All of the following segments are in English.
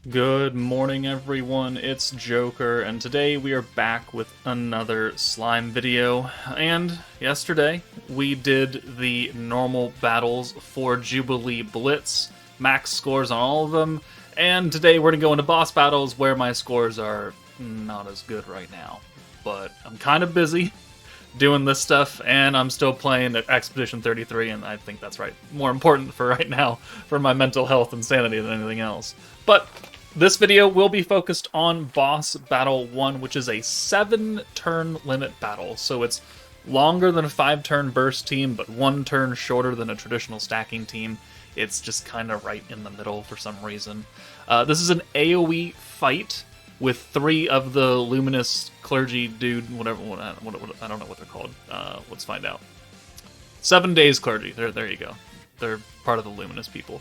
Good morning, everyone. It's Joker, and today we are back with another slime video. And yesterday, we did the normal battles for Jubilee Blitz, max scores on all of them, and today we're going to go into boss battles where my scores are not as good right now. But I'm kind of busy doing this stuff, and I'm still playing at Expedition 33, and I think that's more important for right now, for my mental health and sanity than anything else. But this video will be focused on Boss Battle 1, which is a 7-turn limit battle. So it's longer than a 5-turn burst team, but 1 turn shorter than a traditional stacking team. It's just kind of right in the middle for some reason. This is an AoE fight with 3 of the luminous clergy dude, whatever, I don't know what they're called. Let's find out. 7 days clergy, there you go. They're part of the luminous people.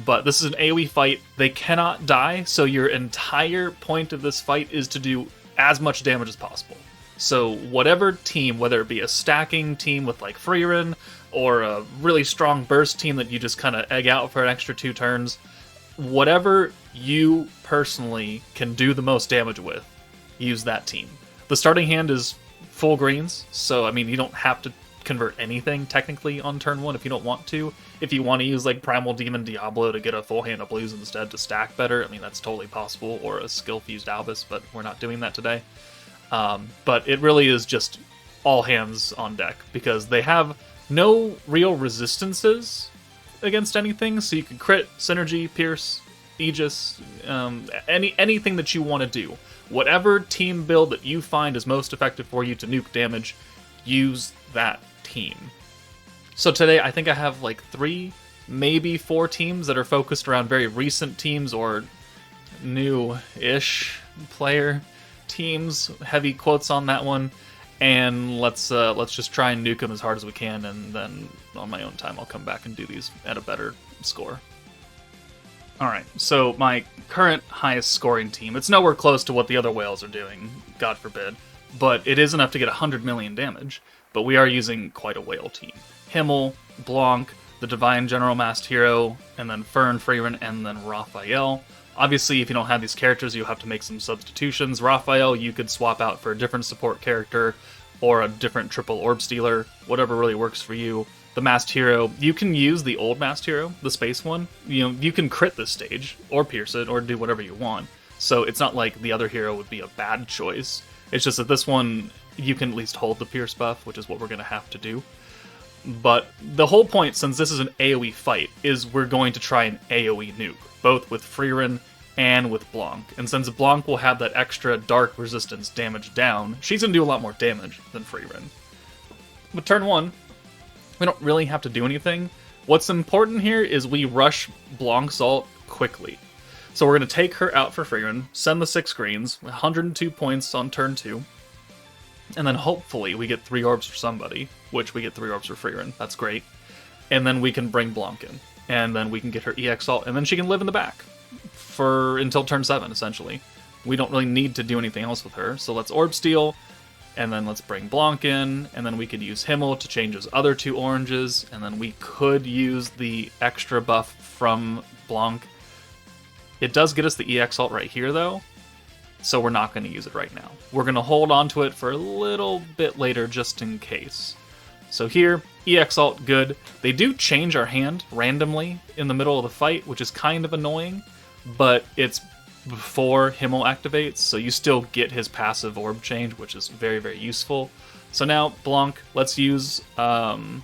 But this is an AoE fight. They cannot die, so your entire point of this fight is to do as much damage as possible. So whatever team, whether it be a stacking team with like Frieren, or a really strong burst team that you just kind of egg out for an extra 2 turns, whatever you personally can do the most damage with, use that team. The starting hand is full greens, so I mean you don't have to convert anything technically on turn 1 if you don't want to. If you want to use like Primal Demon Diablo to get a full hand of blues instead to stack better, I mean that's totally possible, or a skill fused Albus, but we're not doing that today. But it really is just all hands on deck because they have no real resistances against anything, so you can crit, synergy, pierce, Aegis, anything that you want to do. Whatever team build that you find is most effective for you to nuke damage, use that team. So today I think I have like 3, maybe 4 teams that are focused around very recent teams or new-ish player teams. Heavy quotes on that one. And let's just try and nuke them as hard as we can, and then on my own time I'll come back and do these at a better score. Alright, so my current highest scoring team, it's nowhere close to what the other whales are doing, God forbid, but it is enough to get 100 million damage, but we are using quite a whale team. Himmel, Blanc, the Divine General Masked Hero, and then Fern, Frieren, and then Raphael. Obviously, if you don't have these characters, you'll have to make some substitutions. Raphael, you could swap out for a different support character, or a different triple orb stealer, whatever really works for you. The Masked Hero, you can use the old Masked Hero, the space one. You know, you can crit this stage, or pierce it, or do whatever you want. So it's not like the other hero would be a bad choice. It's just that this one, you can at least hold the pierce buff, which is what we're going to have to do. But the whole point, since this is an AoE fight, is we're going to try an AoE nuke, both with Frieren and with Blanc. And since Blanc will have that extra dark resistance damage down, she's going to do a lot more damage than Frieren. But turn 1, we don't really have to do anything. What's important here is we rush Blanc's ult quickly. So we're going to take her out for Frieren, send the 6 greens, 102 points on turn 2, and then hopefully we get 3 orbs for somebody, which we get 3 orbs for Frieren. That's great. And then we can bring Blanc in. And then we can get her EX ult, and then she can live in the back until turn 7, essentially. We don't really need to do anything else with her. So let's orb steal, and then let's bring Blanc in, and then we could use Himmel to change his other 2 oranges, and then we could use the extra buff from Blanc. It does get us the EX ult right here, though, so we're not going to use it right now. We're going to hold on to it for a little bit later just in case. So here, EX ult, good. They do change our hand randomly in the middle of the fight, which is kind of annoying, but it's before Himmel activates, so you still get his passive orb change, which is very, very useful. So now, Blanc, let's use Pierce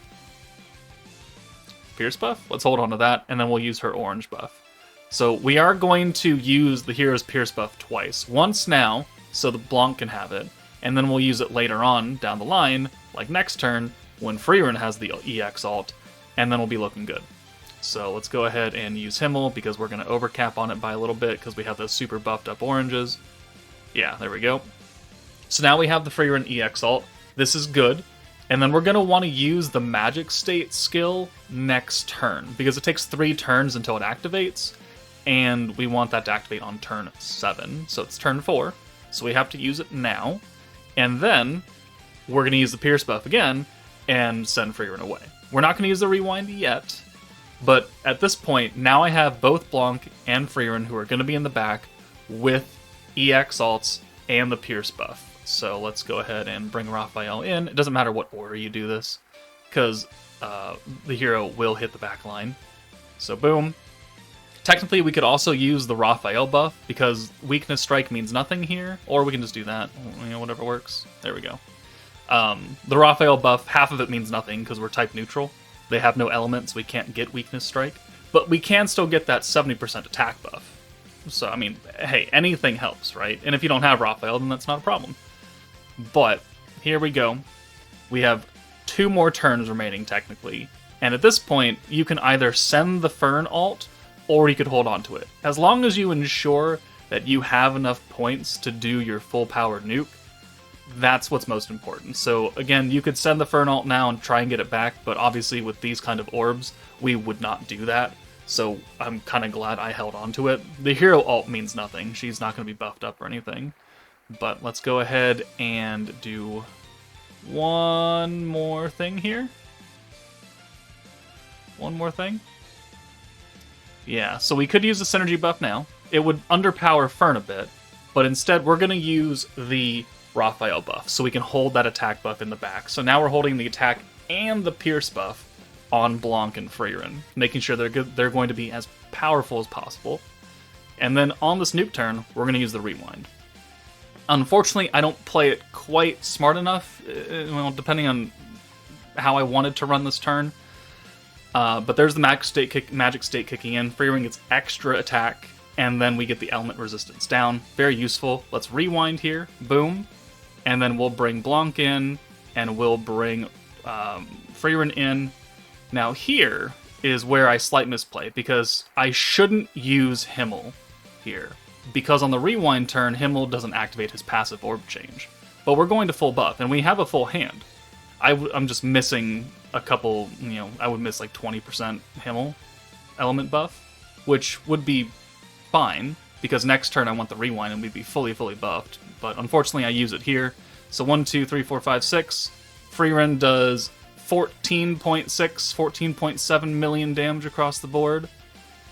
buff. Let's hold on to that, and then we'll use her orange buff. So we are going to use the hero's Pierce buff twice. Once now, so the Blanc can have it, and then we'll use it later on down the line, like next turn, when Frieren has the EX ult, and then we'll be looking good. So let's go ahead and use Himmel, because we're going to overcap on it by a little bit, because we have those super buffed up oranges. Yeah, there we go. So now we have the Frieren EX ult. This is good. And then we're going to want to use the Magic State skill next turn, because it takes 3 turns until it activates, and we want that to activate on turn 7. So it's turn 4, so we have to use it now. And then we're going to use the Pierce buff again and send Frieren away. We're not going to use the Rewind yet, But at this point, now I have both Blanc and Frieren who are going to be in the back with EX alts and the Pierce buff. So let's go ahead and bring Raphael in. It doesn't matter what order you do this, because the hero will hit the back line. So boom. Technically, we could also use the Raphael buff, because weakness strike means nothing here, or we can just do that, whatever works. There we go. The Raphael buff, half of it means nothing, because we're type neutral. They have no elements, so we can't get weakness strike, but we can still get that 70% attack buff. So, I mean, hey, anything helps, right? And if you don't have Raphael, then that's not a problem. But, here we go. We have 2 more turns remaining, technically. And at this point, you can either send the Fern alt, or you could hold on to it. As long as you ensure that you have enough points to do your full-powered nuke, that's what's most important. So, again, you could send the Fern alt now and try and get it back, but obviously with these kind of orbs, we would not do that. So, I'm kind of glad I held on to it. The hero alt means nothing. She's not going to be buffed up or anything. But let's go ahead and do one more thing here. One more thing. Yeah, so we could use the synergy buff now. It would underpower Fern a bit, but instead we're going to use the Raphael buff, so we can hold that attack buff in the back. So now we're holding the attack and the Pierce buff on Blanc and Frieren, making sure they're going to be as powerful as possible. And then on this nuke turn, we're going to use the Rewind. Unfortunately, I don't play it quite smart enough, well, depending on how I wanted to run this turn. But there's the magic state kicking in. Frieren gets extra attack, and then we get the element resistance down. Very useful. Let's rewind here. Boom. And then we'll bring Blanc in, and we'll bring Frieren in. Now here is where I slight misplay, because I shouldn't use Himmel here. Because on the rewind turn, Himmel doesn't activate his passive orb change. But we're going to full buff, and we have a full hand. I'm just missing a couple, I would miss like 20% Himmel element buff, which would be fine, because next turn I want the rewind and we'd be fully buffed. But unfortunately I use it here. So 1, 2, 3, 4, 5, 6. Frieren does 14.7 million damage across the board.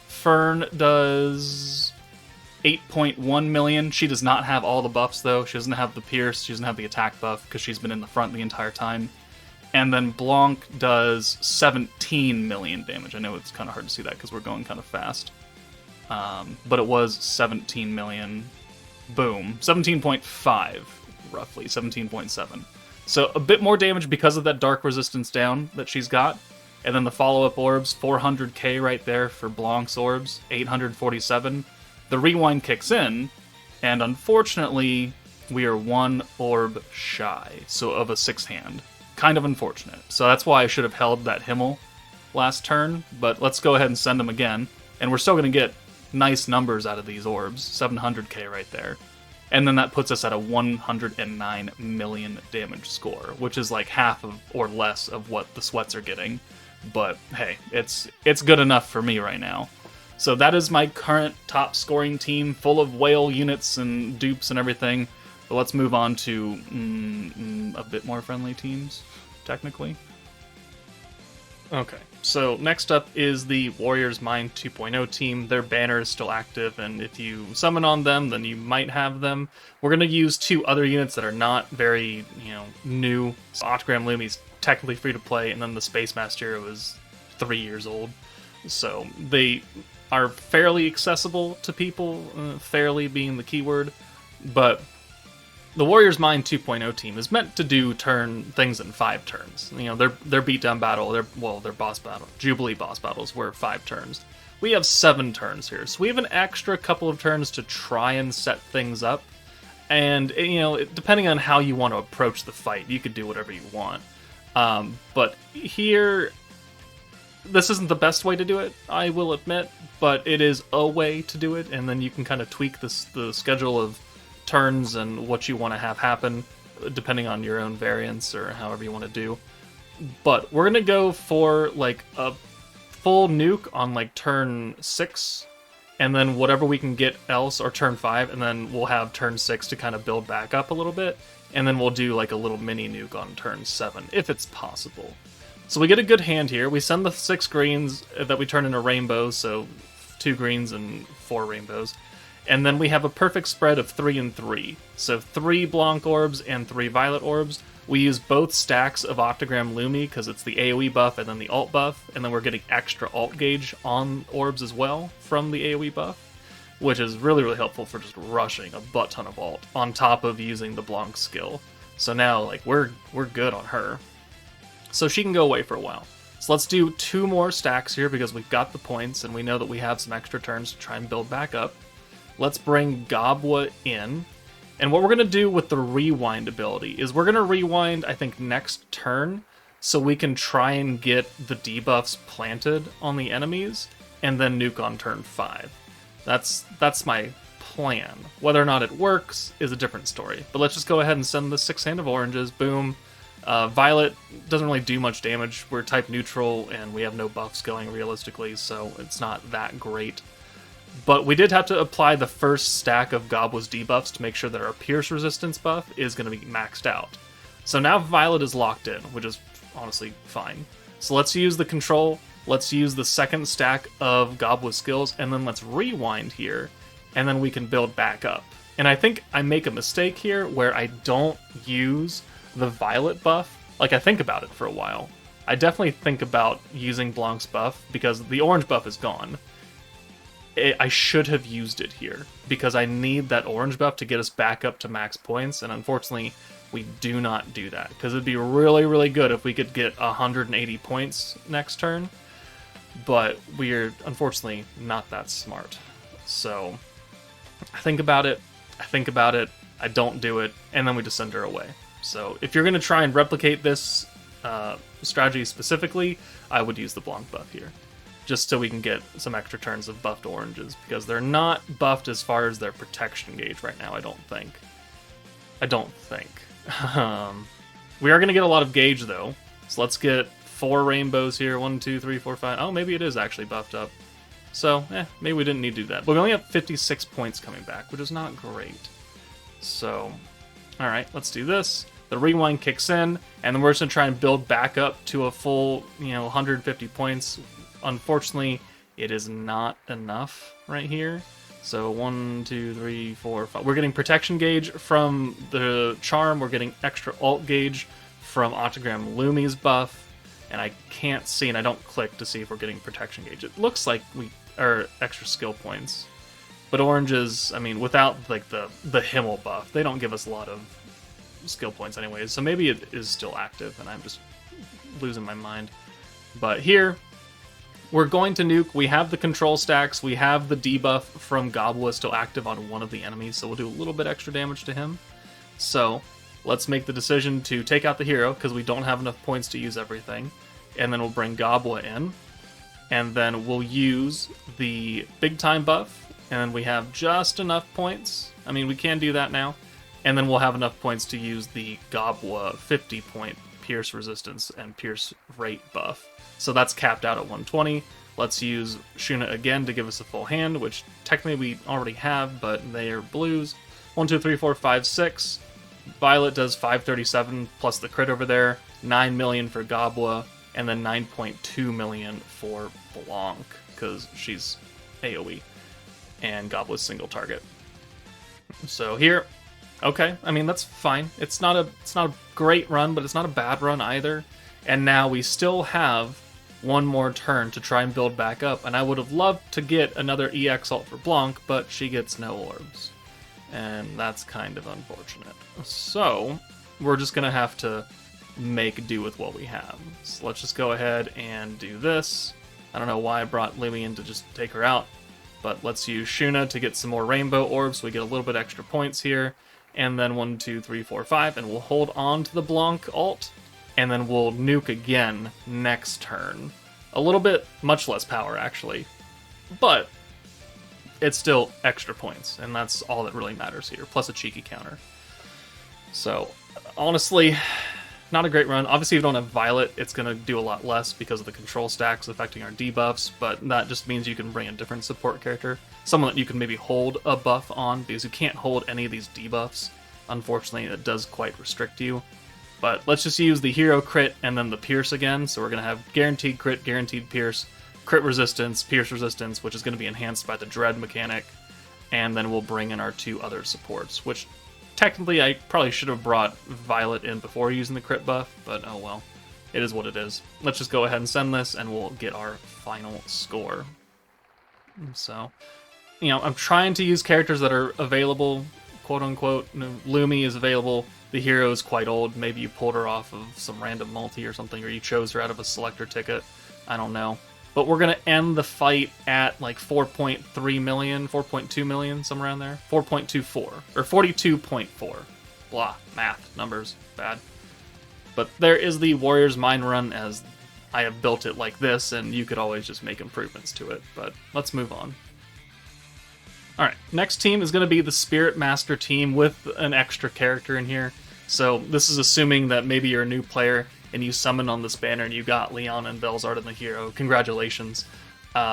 Fern does 8.1 million. She does not have all the buffs though. She doesn't have the pierce, she doesn't have the attack buff because she's been in the front the entire time. And then Blanc does 17 million damage. I know it's kind of hard to see that because we're going kind of fast. But it was 17 million. Boom. 17.5, roughly. 17.7. So a bit more damage because of that dark resistance down that she's got. And then the follow-up orbs, 400k right there for Blanc's orbs, 847. The rewind kicks in, and unfortunately, we are 1 orb shy, so of a 6th hand. Kind of unfortunate. So that's why I should have held that Himmel last turn, but let's go ahead and send him again. And we're still going to get nice numbers out of these orbs, 700k right there. And then that puts us at a 109 million damage score, which is like half of or less of what the sweats are getting. But hey, it's good enough for me right now. So that is my current top scoring team, full of whale units and dupes and everything. But let's move on to a bit more friendly teams, technically. Okay, so next up is the Warriors Mind 2.0 team. Their banner is still active, and if you summon on them, then you might have them. We're going to use 2 other units that are not very, new. So Octagram Lumi's technically free to play, and then the Space Master was 3 years old. So they are fairly accessible to people, fairly being the keyword, but the Warriors Mind 2.0 team is meant to do things in 5 turns. Their beatdown battle, their boss battle, Jubilee boss battles were 5 turns. We have 7 turns here, so we have an extra couple of turns to try and set things up. And, depending on how you want to approach the fight, you could do whatever you want. But here, this isn't the best way to do it, I will admit, but it is a way to do it, and then you can kind of tweak the schedule of turns and what you want to have happen, depending on your own variants or however you want to do. But we're going to go for like a full nuke on like turn 6, and then whatever we can get else, or turn 5, and then we'll have turn 6 to kind of build back up a little bit, and then we'll do like a little mini nuke on turn 7, if it's possible. So we get a good hand here. We send the 6 greens that we turn into rainbows, so 2 greens and 4 rainbows. And then we have a perfect spread of 3 and 3. So 3 Blanc orbs and 3 violet orbs. We use both stacks of Octogram Lumi because it's the AoE buff and then the alt buff, and then we're getting extra alt gauge on orbs as well from the AoE buff, which is really, really helpful for just rushing a butt ton of alt on top of using the Blanc skill. So now, like, we're good on her. So she can go away for a while. So let's do 2 more stacks here because we've got the points and we know that we have some extra turns to try and build back up. Let's bring Gobwa in. And what we're going to do with the rewind ability is we're going to rewind, I think, next turn so we can try and get the debuffs planted on the enemies and then nuke on turn 5. That's my plan. Whether or not it works is a different story. But let's just go ahead and send the 6 hand of oranges. Boom. Violet doesn't really do much damage. We're type neutral and we have no buffs going realistically, so it's not that great. But we did have to apply the first stack of Gobwa's debuffs to make sure that our Pierce resistance buff is going to be maxed out. So now Violet is locked in, which is honestly fine. So let's use the control, let's use the second stack of Gobwa's skills, and then let's rewind here, and then we can build back up. And I think I make a mistake here where I don't use the Violet buff. Like, I think about it for a while. I definitely think about using Blanc's buff because the orange buff is gone. I should have used it here because I need that orange buff to get us back up to max points, and unfortunately we do not do that because it'd be really, really good if we could get 180 points next turn, but we're unfortunately not that smart. So I think about it, I don't do it, and then we just send her away. So if you're going to try and replicate this strategy specifically, I would use the Blanc buff here, just so we can get some extra turns of buffed oranges, because they're not buffed as far as their protection gauge right now, I don't think. We are going to get a lot of gauge, though, so let's get 4 rainbows here. 1, 2, 3, 4, 5. Oh, maybe it is actually buffed up. So, maybe we didn't need to do that. But we only have 56 points coming back, which is not great. So, alright, let's do this. The rewind kicks in, and then we're just going to try and build back up to a full, 150 points. Unfortunately, it is not enough right here. So 1, 2, 3, 4, 5. We're getting protection gauge from the charm. We're getting extra alt gauge from Octogram Lumi's buff. And I can't see, and I don't click to see if we're getting protection gauge. It looks like we are extra skill points. But oranges, I mean, without like the Himmel buff, they don't give us a lot of skill points anyways. So maybe it is still active, and I'm just losing my mind. But here, we're going to nuke. We have the control stacks. We have the debuff from Gobwa still active on one of the enemies, so we'll do a little bit extra damage to him. So let's make the decision to take out the hero, because we don't have enough points to use everything. And then we'll bring Gobwa in. And then we'll use the big time buff. And we have just enough points. I mean, we can do that now. And then we'll have enough points to use the Gobwa 50 point Pierce resistance and Pierce rate buff. So that's capped out at 120. Let's use Shuna again to give us a full hand, which technically we already have, but they are blues. 1, 2, 3, 4, 5, 6. Violet does 537 plus the crit over there. 9 million for Gobwa, and then 9.2 million for Blanc, because she's AoE, and Gobwa's single target. So here, okay, I mean, that's fine. It's not a great run, but it's not a bad run either. And now we still have one more turn to try and build back up, and I would have loved to get another EX ult for Blanc, but she gets no orbs. And that's kind of unfortunate. So, we're just going to have to make do with what we have. So let's just go ahead and do this. I don't know why I brought Lily in to just take her out, but let's use Shuna to get some more rainbow orbs so we get a little bit extra points here. And then 1, 2, 3, 4, 5, and we'll hold on to the Blanc ult, and then we'll nuke again next turn. A little bit, much less power actually, but it's still extra points, and that's all that really matters here, plus a cheeky counter. So, honestly, not a great run. Obviously, if you don't have Violet, it's going to do a lot less because of the control stacks affecting our debuffs, but that just means you can bring a different support character. Someone that you can maybe hold a buff on, because you can't hold any of these debuffs. Unfortunately, it does quite restrict you. But let's just use the hero crit and then the pierce again. So we're going to have guaranteed crit, guaranteed pierce, crit resistance, pierce resistance, which is going to be enhanced by the dread mechanic. And then we'll bring in our 2 other supports, which technically I probably should have brought Violet in before using the crit buff, but oh well. It is what it is. Let's just go ahead and send this, and we'll get our final score. So, you know, I'm trying to use characters that are available, quote-unquote. Lumi is available. The hero is quite old. Maybe you pulled her off of some random multi or something, or you chose her out of a selector ticket. I don't know. But we're going to end the fight at like 4.3 million, 4.2 million, somewhere around there. 4.24, or 42.4. Blah, math, numbers, bad. But there is the Warrior's Mind Run, as I have built it like this, and you could always just make improvements to it. But let's move on. Alright, next team is going to be the Spirit Master team with an extra character in here. So this is assuming that maybe you're a new player and you summon on this banner and you got Leon and Velzard in the hero. Congratulations.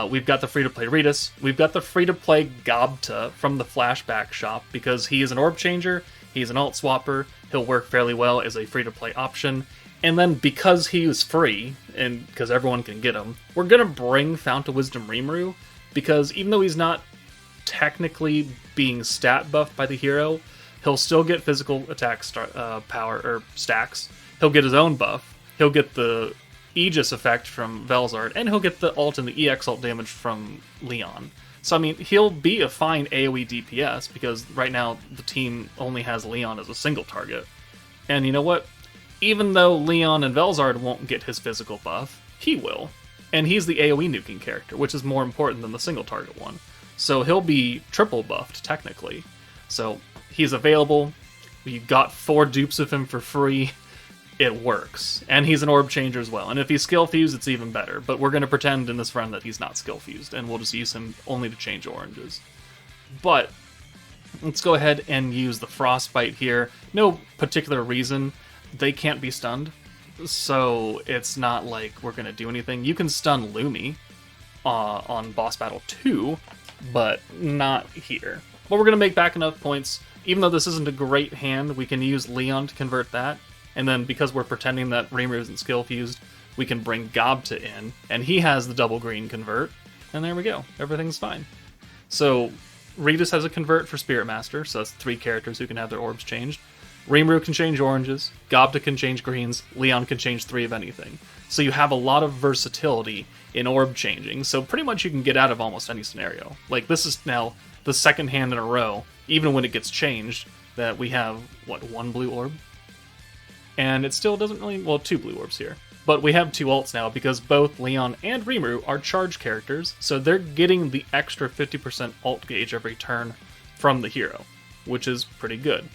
We've got the free-to-play Ritus. We've got the free-to-play Gobta from the Flashback shop because he is an orb changer, he's an alt swapper, he'll work fairly well as a free-to-play option. And then because he was free, and because everyone can get him, we're going to bring Fount of Wisdom Rimuru, because even though he's not technically being stat buffed by the hero, he'll still get physical attack power, or stacks. He'll get his own buff. He'll get the Aegis effect from Velzard, and he'll get the ult and the EX ult damage from Leon. So, I mean, he'll be a fine AoE DPS, because right now the team only has Leon as a single target. And you know what? Even though Leon and Velzard won't get his physical buff, he will. And he's the AoE nuking character, which is more important than the single target one. So he'll be triple buffed, technically. So he's available. You got 4 dupes of him for free. It works. And he's an orb changer as well. And if he's skill fused, it's even better. But we're going to pretend in this run that he's not skill fused, and we'll just use him only to change oranges. But let's go ahead and use the Frostbite here. No particular reason. They can't be stunned, so it's not like we're going to do anything. You can stun Lumi on Boss Battle 2, but not here. But we're going to make back enough points. Even though this isn't a great hand, we can use Leon to convert that. And then because we're pretending that Rimuru isn't skill fused, we can bring Gobta in, and he has the double green convert. And there we go. Everything's fine. So Ritus has a convert for Spirit Master, so that's 3 characters who can have their orbs changed. Rimuru can change oranges, Gobta can change greens, Leon can change 3 of anything. So you have a lot of versatility in orb changing, so pretty much you can get out of almost any scenario. Like, this is now the second hand in a row, even when it gets changed, that we have, what, 1 blue orb? And it still doesn't really, well, 2 blue orbs here. But we have 2 ults now, because both Leon and Rimuru are charge characters, so they're getting the extra 50% ult gauge every turn from the hero, which is pretty good.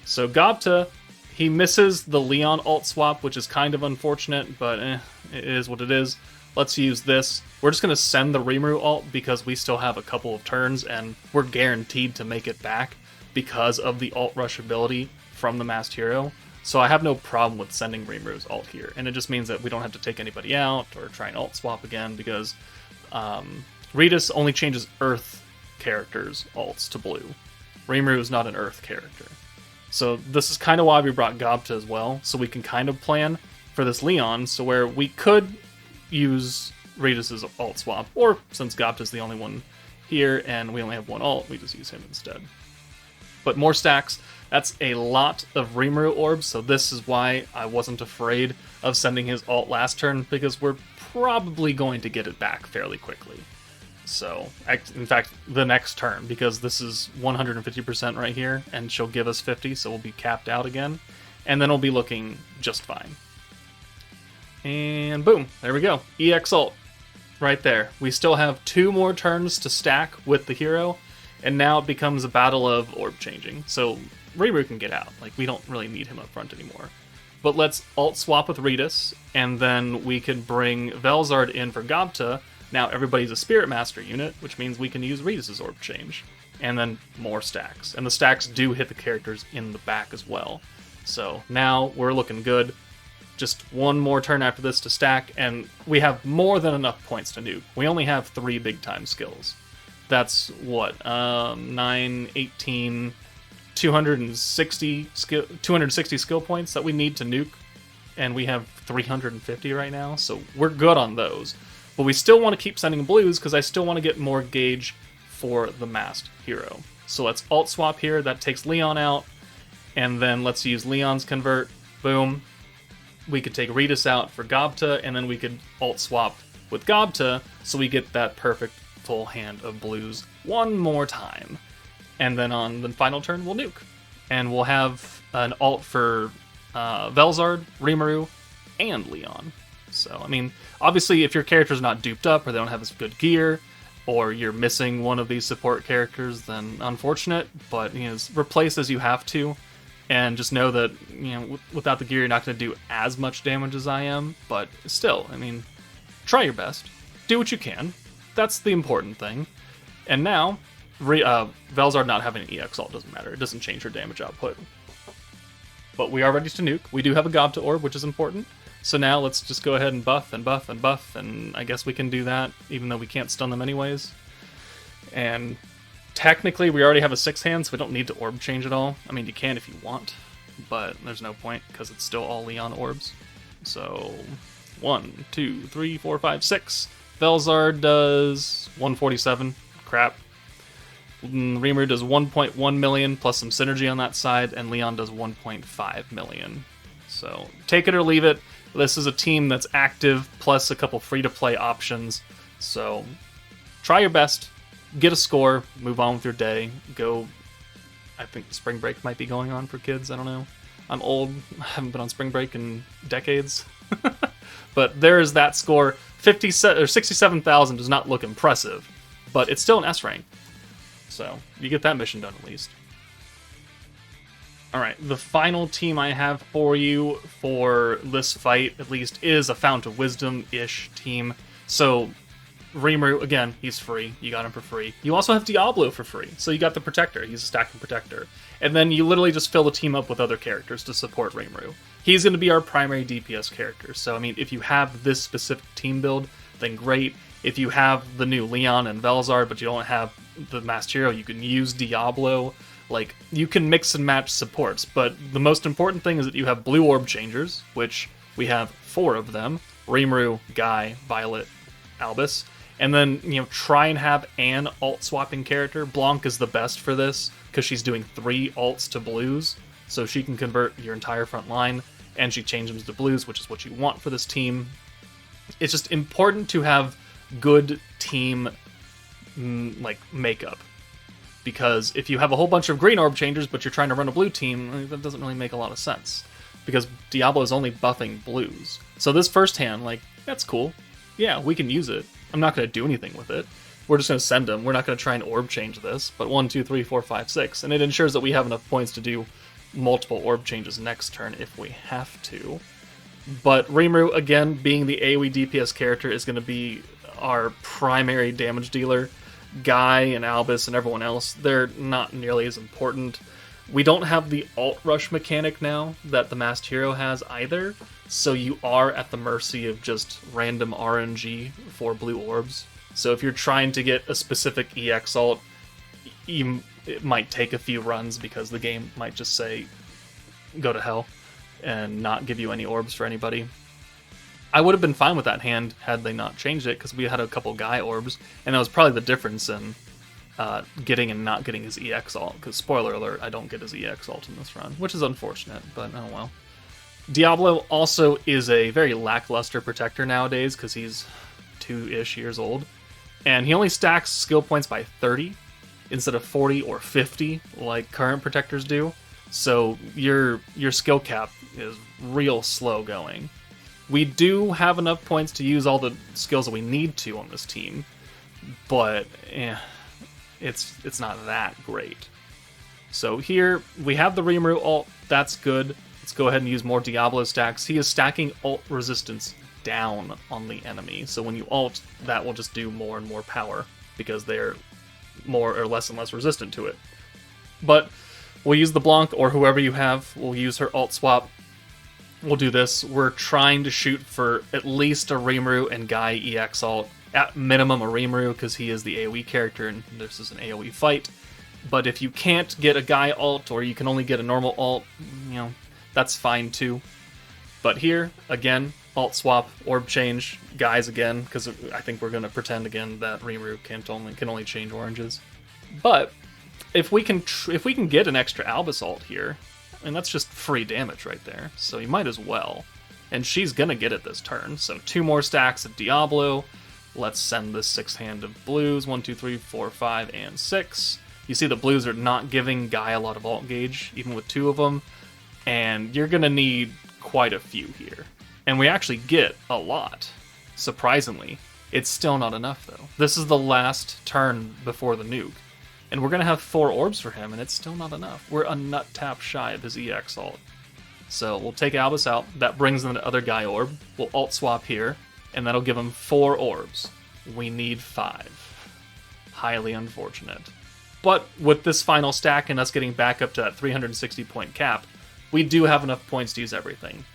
So Gobta, he misses the Leon ult swap, which is kind of unfortunate, but it is what it is. Let's use this. We're just going to send the Rimuru ult because we still have a couple of turns, and we're guaranteed to make it back because of the ult rush ability from the masked hero. So I have no problem with sending Rimuru's ult here, and it just means that we don't have to take anybody out or try and ult swap again, because Ritus only changes Earth characters' ults to blue. Rimuru is not an Earth character. So this is kind of why we brought Gobta as well, so we can kind of plan for this Leon, so where we could use Ritus' ult swap, or since Gobta's the only one here and we only have 1 ult, we just use him instead. But more stacks, that's a lot of Rimuru orbs, so this is why I wasn't afraid of sending his ult last turn, because we're probably going to get it back fairly quickly. So, in fact, the next turn, because this is 150% right here, and she'll give us 50, so we'll be capped out again, and then we'll be looking just fine. And boom, there we go. EX ult, right there. We still have 2 more turns to stack with the hero, and now it becomes a battle of orb changing. So Rimuru can get out. Like, we don't really need him up front anymore. But let's ult swap with Ritus, and then we can bring Velzard in for Gobta. Now everybody's a Spirit Master unit, which means we can use Ritus' orb change. And then more stacks. And the stacks do hit the characters in the back as well. So now we're looking good. Just 1 more turn after this to stack, and we have more than enough points to nuke. We only have 3 big time skills. That's what, 9, 18, 260 skill points that we need to nuke and we have 350 right now, so we're good on those. But we still want to keep sending blues, because I still want to get more gauge for the masked hero. So let's alt swap here, that takes Leon out, and then let's use Leon's convert, boom. We could take Ritas out for Gobta, and then we could alt swap with Gobta, so we get that perfect full hand of blues one more time. And then on the final turn, we'll nuke. And we'll have an alt for Velzard, Rimuru, and Leon. So, I mean, obviously, if your character's not duped up, or they don't have as good gear, or you're missing one of these support characters, then unfortunate, but, you know, replace as you have to, and just know that, you know, without the gear, you're not going to do as much damage as I am, but still, I mean, try your best. Do what you can. That's the important thing. And now, Velzard not having an EX ult doesn't matter. It doesn't change her damage output. But we are ready to nuke. We do have a Gobta orb, which is important. So now let's just go ahead and buff and buff and buff, and I guess we can do that, even though we can't stun them anyways. And technically, we already have a 6-hand, so we don't need to orb change at all. I mean, you can if you want, but there's no point, because it's still all Leon orbs. So, 1, 2, 3, 4, 5, 6. Velzard does 147. Crap. Rimuru does 1.1 million, plus some synergy on that side, and Leon does 1.5 million. So, take it or leave it. This is a team that's active, plus a couple free-to-play options. So, try your best, get a score, move on with your day, go... I think spring break might be going on for kids, I don't know. I'm old, I haven't been on spring break in decades. But there is that score. 67,000 does not look impressive, but it's still an S rank. So, you get that mission done at least. Alright, the final team I have for you for this fight, at least, is a Fount of Wisdom-ish team. So, Rimuru, again, he's free. You got him for free. You also have Diablo for free. So you got the Protector. He's a stacking Protector. And then you literally just fill the team up with other characters to support Rimuru. He's going to be our primary DPS character. So, I mean, if you have this specific team build, then great. If you have the new Leon and Velzard, but you don't have the Masked Hero, you can use Diablo. Like, you can mix and match supports, but the most important thing is that you have blue orb changers, which we have 4 of them. Rimuru, Guy, Violet, Albus. And then, you know, try and have an alt-swapping character. Blanc is the best for this, because she's doing 3 alts to blues, so she can convert your entire front line, and she changes them to blues, which is what you want for this team. It's just important to have good team, like, makeup. Because if you have a whole bunch of green orb changers, but you're trying to run a blue team, that doesn't really make a lot of sense. Because Diablo is only buffing blues. So this first hand, like, that's cool. Yeah, we can use it. I'm not going to do anything with it. We're just going to send them. We're not going to try and orb change this. But 1, 2, 3, 4, 5, 6. And it ensures that we have enough points to do multiple orb changes next turn if we have to. But Rimuru, again, being the AoE DPS character, is going to be our primary damage dealer. Guy and Albus and everyone else, they're not nearly as important. We don't have the alt rush mechanic now that the Masked Hero has either, so you are at the mercy of just random RNG for blue orbs. So if you're trying to get a specific EX alt, it might take a few runs because the game might just say, go to hell, and not give you any orbs for anybody. I would have been fine with that hand had they not changed it, because we had a couple Guy orbs, and that was probably the difference in getting and not getting his EX ult, because spoiler alert, I don't get his EX ult in this run, which is unfortunate, but oh well. Diablo also is a very lackluster Protector nowadays, because he's 2-ish years old, and he only stacks skill points by 30, instead of 40 or 50, like current Protectors do, so your skill cap is real slow going. We do have enough points to use all the skills that we need to on this team, but it's not that great. So here, we have the Rimuru ult, that's good. Let's go ahead and use more Diablo stacks. He is stacking ult resistance down on the enemy, so when you ult, that will just do more and more power, because they're more or less and less resistant to it. But we'll use the Blanc, or whoever you have, we'll use her ult swap. We'll do this. We're trying to shoot for at least a Rimuru and Guy EX ult. At minimum a Rimuru, because he is the AoE character and this is an AoE fight. But if you can't get a Guy ult, or you can only get a normal ult, you know, that's fine too. But here, again, alt swap, orb change, guys again, because I think we're going to pretend again that Rimuru can only change oranges. But if we can get an extra Albus alt here, and that's just free damage right there, so you might as well. And she's going to get it this turn, so 2 more stacks of Diablo. Let's send this 6th hand of blues, 1, 2, 3, 4, 5, and 6. You see the blues are not giving Guy a lot of alt gauge, even with 2 of them, and you're going to need quite a few here. And we actually get a lot, surprisingly. It's still not enough, though. This is the last turn before the nuke, and we're going to have 4 orbs for him, and it's still not enough. We're a nut tap shy of his EX alt. So we'll take Albus out. That brings in the other Guy orb. We'll alt swap here, and that'll give him 4 orbs. We need 5. Highly unfortunate. But with this final stack and us getting back up to that 360 point cap, we do have enough points to use everything.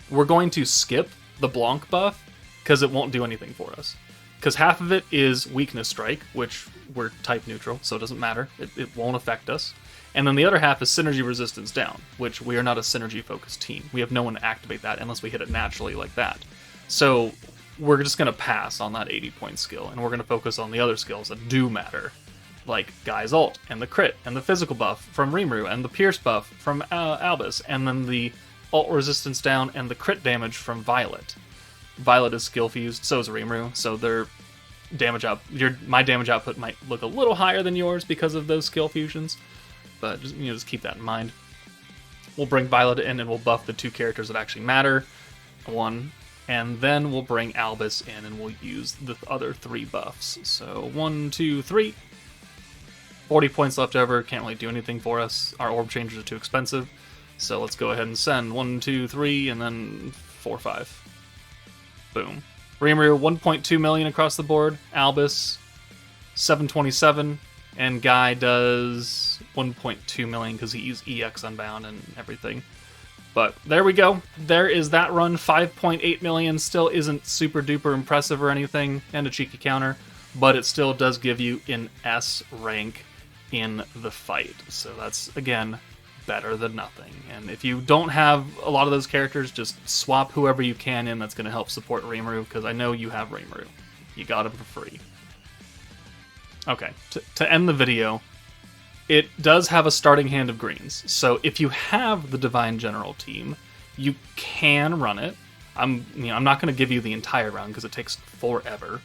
We're going to skip the Blanc buff, because it won't do anything for us. Because half of it is Weakness Strike, which we're type neutral, so it doesn't matter. It won't affect us. And then the other half is Synergy Resistance down, which we are not a synergy-focused team. We have no one to activate that unless we hit it naturally like that. So we're just going to pass on that 80-point skill, and we're going to focus on the other skills that do matter, like Guy's ult, and the crit, and the physical buff from Rimuru, and the pierce buff from Albus, and then the ult resistance down, and the crit damage from Violet. Violet is skill fused, so is Rimuru, so their damage my damage output might look a little higher than yours because of those skill fusions, but just keep that in mind. We'll bring Violet in, and we'll buff the 2 characters that actually matter, 1, and then we'll bring Albus in, and we'll use the other 3 buffs. So 1, 2, 3. 40 points left over, can't really do anything for us. Our orb changers are too expensive, so let's go ahead and send 1, 2, 3, and then 4, 5. Boom. Rimuru, 1.2 million across the board. Albus, 727. And Guy does 1.2 million because he used EX Unbound and everything. But there we go. There is that run. 5.8 million still isn't super duper impressive or anything, and a cheeky counter, but it still does give you an S rank in the fight. So that's, again, better than nothing. And if you don't have a lot of those characters, just swap whoever you can in that's going to help support Rimuru, because I know you have Rimuru. You got him for free. Okay, to end the video, it does have a starting hand of greens. So if you have the Divine General team, you can run it. I'm not going to give you the entire run because it takes forever.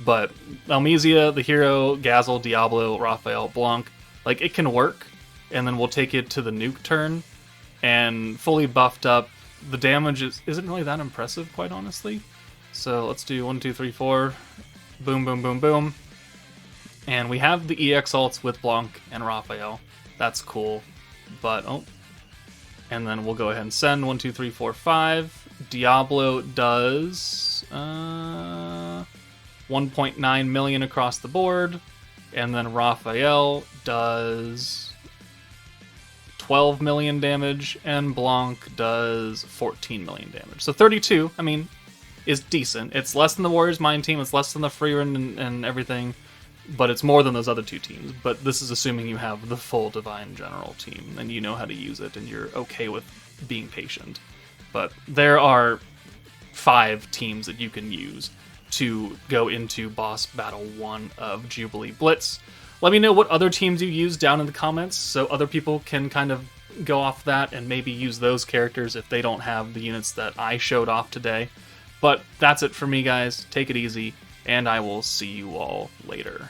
But Elmezia, the hero, Gazel, Diablo, Raphael, Blanc, like, it can work. And then we'll take it to the nuke turn, and fully buffed up. The damage isn't really that impressive, quite honestly. So let's do 1, 2, 3, 4. Boom, boom, boom, boom. And we have the EX ults with Blanc and Raphael. That's cool. But, and then we'll go ahead and send 1, 2, 3, 4, 5. Diablo does 1.9 million across the board. And then Raphael does 12 million damage, and Blanc does 14 million damage. So 32, is decent. It's less than the Warriors Mind team, it's less than the Frieren and everything, but it's more than those other 2 teams. But this is assuming you have the full Divine General team, and you know how to use it, and you're okay with being patient. But there are 5 teams that you can use to go into Boss Battle 1 of Jubilee Blitz. Let me know what other teams you use down in the comments, so other people can kind of go off that and maybe use those characters if they don't have the units that I showed off today. But that's it for me, guys. Take it easy, and I will see you all later.